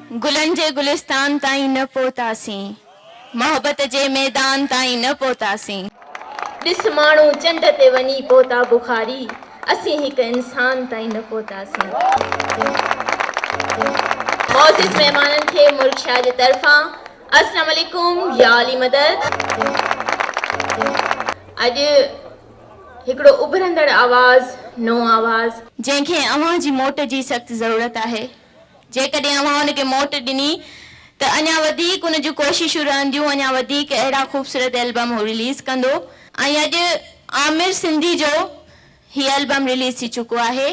गुलन जे गुलिस्तान ताईं न पहुतासीं, मोहब्बत जे मैदान ताईं न पहुतासीं। ॾिस माण्हू चंड ते वञी पहुता बुखारी, असीं हिकु इंसान ताईं न पहुतासीं। मौज़िज़ महिमाननि खे मुल्क शाह जे तरफ़ां अस्सलाम वालेकुम या अली मदद। अॼु हिकिड़ो उभरंदड़ आवाज़, नओं आवाज़ जंहिंखे अव्हां जी मोट जी सख़्त ज़रूरत आहे। जेकॾहिं अव्हां उनखे मोट ॾिनी त अञा वधीक उन जूं कोशिशूं रहंदियूं, अञा वधीक अहिड़ा ख़ूबसूरत एल्बम हू रिलीज़ कंदो। ऐं अॼु आमिर सिंधी जो हीउ एल्बम रिलीज़ थी चुको आहे,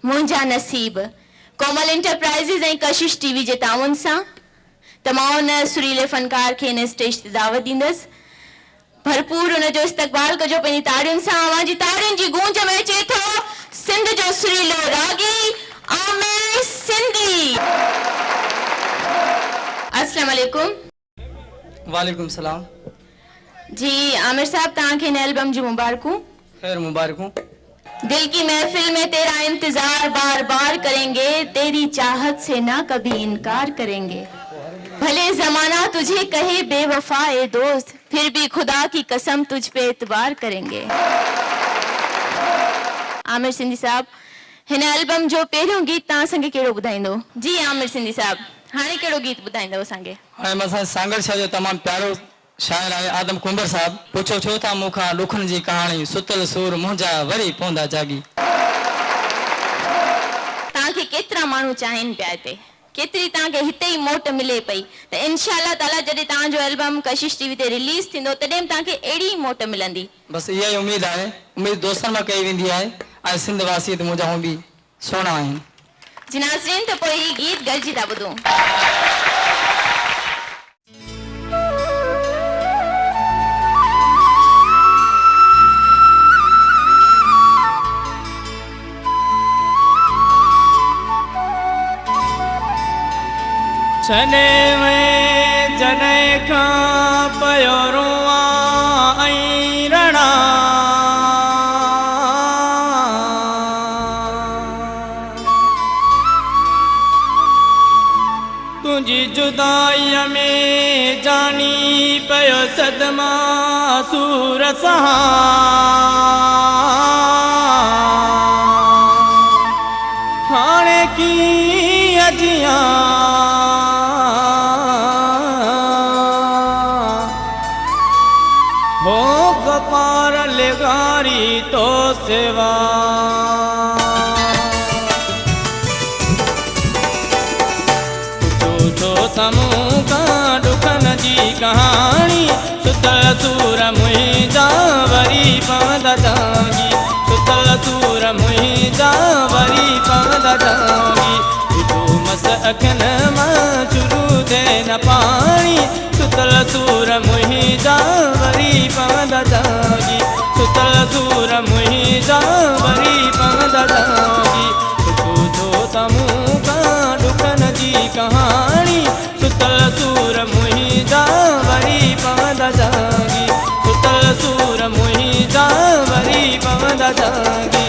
मुंहिंजा नसीब, कोमल इंटरप्राइज़िस ऐं कशिश टीवी जे ताउन सां। त मां उन सुरीले फ़नकार खे इन स्टेज ते दावत ॾींदसि। भरपूर उन जो इस्तक़बाल कजो पंहिंजी ताड़ियुनि सां। अव्हां जी ताड़ियुनि जी गूंज में अचे थो सिंध जो सुरीलो रागी आमिर सिंधी। अस्सलाम वालेकुम। वालेकुम सलाम। जी आमिर साहब, तव्हांखे इन एल्बम जी मुबारकूं। खैर मुबारकूं। दिल की महफिल में तेरा इंतजार बार बार करेंगे, तेरी चाहत से ना कभी इनकार करेंगे। भले जमाना तुझे कहे बेवफा ए दोस्त, फिर भी खुदा की कसम तुझ पे एतबार करेंगे। आमिर सिंधी साहब, हिन एल्बम जो पहिरियों गीत तव्हां असांखे कहिड़ो ॿुधाईंदो? जी आमिर सिंधी साहब, हाणे कहिड़ो गीत ॿुधाईंदव असांखे? हाणे असां सांगड़ शाह जो तमामु प्यारो शाइर आहे आदम कुंबर साहब। पुछो छो था मूंखां ॾुखनि जी कहाणी, सुतल सूर मुंहिंजा वरी पवंदा जागी। तव्हांखे केतिरा माण्हू चाहिनि पिया हिते, केतिरी तव्हांखे हिते ई मोट मिले पई, त इंशाअल्लाह ताला जॾहिं तव्हांजो एल्बम कशिश टीवी ते रिलीज़ थींदो तॾहिं तव्हांखे अहिड़ी मोट मिलंदी। बसि इहा ई उमेदु आहे। उमेदु दोस्तनि मां कई वेंदी आहे ऐं सिंध वासी त मुंहिंजा हू बि सुहिणा आहिनि। जी नाज़रीन, त पोइ हीउ गीत गॾिजी था ॿुधूं। छने में जने खां पयो रुआं ऐं रणा, तुंहिंजी जुदाईअ में जानी पयो सदमा सूर सहा। हाणे कीअं जियां हो कपार लेगारी तो सेवा। पुछो तमूं ॾुखनि जी कहाणी, सुतल सूर मुंहिंजा वरी पवंदा जागी। सुतल सूर मुंहिंजा वरी पवंदा जागी। मस अखियुनि मां शुरू थिए न पाणी, सुतल सूर मुंहिंजा वरी पवंदा जागी। सुतल सूर मुंहिंजा वरी पवंदा जागी। पुछो त मूंखां ॾुखनि जी कहाणी, सुतल सूर मुंहिंजा वरी पवंदा जागी। सुतल सूर मुंहिंजा वरी पवंदा जागी।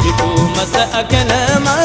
हिकु मस अखियुनि मां